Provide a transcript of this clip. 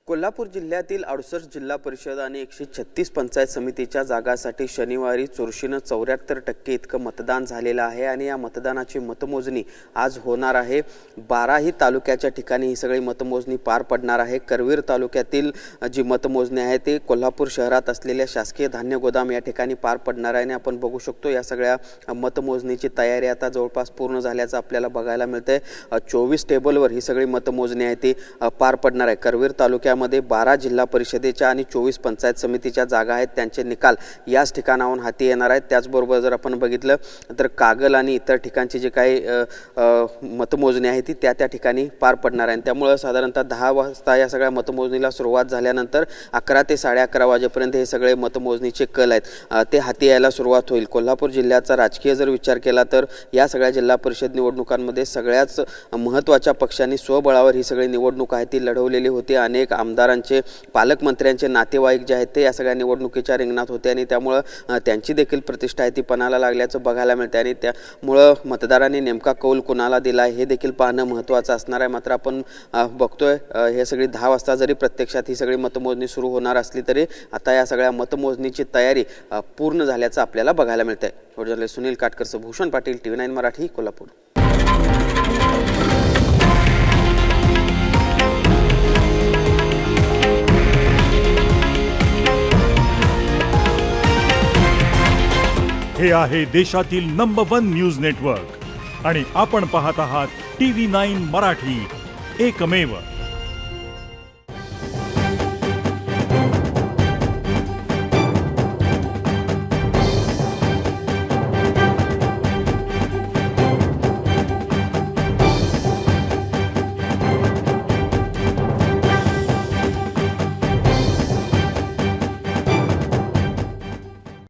कोल्हापूर जिल्ह्यातील 68 जिल्हा परिषद आणि 136 पंचायत समितीच्या जागांसाठी शनिवारी चुरशीनं 74% इतकं मतदान झालेलं आहे आणि या मतदानाची मतमोजणी आज होणार आहे। 12ही तालुक्याच्या ठिकाणी ही सगळी मतमोजणी पार पडणार आहे। करवीर तालुक्यातील जी मतमोजणी आहे ती कोल्हापूर शहरात असलेल्या शासकीय धान्य गोदाम या ठिकाणी पार पडणार आहे आणि आपण बघू शकतो या सगळ्या मतमोजणीची तयारी आता जवळपास पूर्ण झाल्याचं आपल्याला बघायला मिळतंय। 24 टेबलवर ही सगळी मतमोजणी आहे ती पार पडणार आहे। करवीर तालुक्यामध्ये 12 जिल्हा परिषदेच्या आणि 24 पंचायत समितीच्या जागा आहेत, त्यांचे निकाल याच ठिकाणाहून हाती येणार आहेत। त्याचबरोबर जर आपण बघितलं तर कागल आणि इतर ठिकाणची जे काही मतमोजणी आहे ती त्या ठिकाणी पार पडणार आहे। त्यामुळे साधारणतः 10 वाजता या सगळ्या मतमोजणीला सुरुवात झाल्यानंतर 11 ते 11:30 वाजेपर्यंत हे सगळे मतमोजणीचे कल आहेत ते हाती यायला सुरुवात होईल। कोल्हापूर जिल्ह्याचा राजकीय जर विचार केला तर या सगळ्या जिल्हा परिषद निवडणुकांमध्ये सगळ्याच महत्त्वाच्या पक्षांनी स्वबळावर ही सगळी निवडणूक आहे ती लढवलेली होती। अनेक आमदारांचे पालकमंत्र्यांचे नातेवाईक जे आहेत ते या सगळ्या निवडणुकीच्या रिंगणात होते आणि त्यामुळे त्यांची देखील प्रतिष्ठा आहे ती पणाला लागल्याचं बघायला मिळते आणि त्यामुळे मतदारांनी नेमका कौल कुणाला दिला हे देखील पाहणं महत्त्वाचं असणार आहे। मात्र आपण बघतोय हे सगळी 10 वाजता जरी प्रत्यक्षात ही सगळी मतमोजणी सुरू होणार असली तरी आता या सगळ्या मतमोजणीची तयारी पूर्ण झाल्याचं आपल्याला बघायला मिळतंय। सुनील काटकरचं भूषण पाटील, TV9 मराठी, कोल्हापूर। हे आहे देशातील नंबर 1 न्यूज नेटवर्क आणि आपण पाहत आहात TV9 मराठी, एकमेव।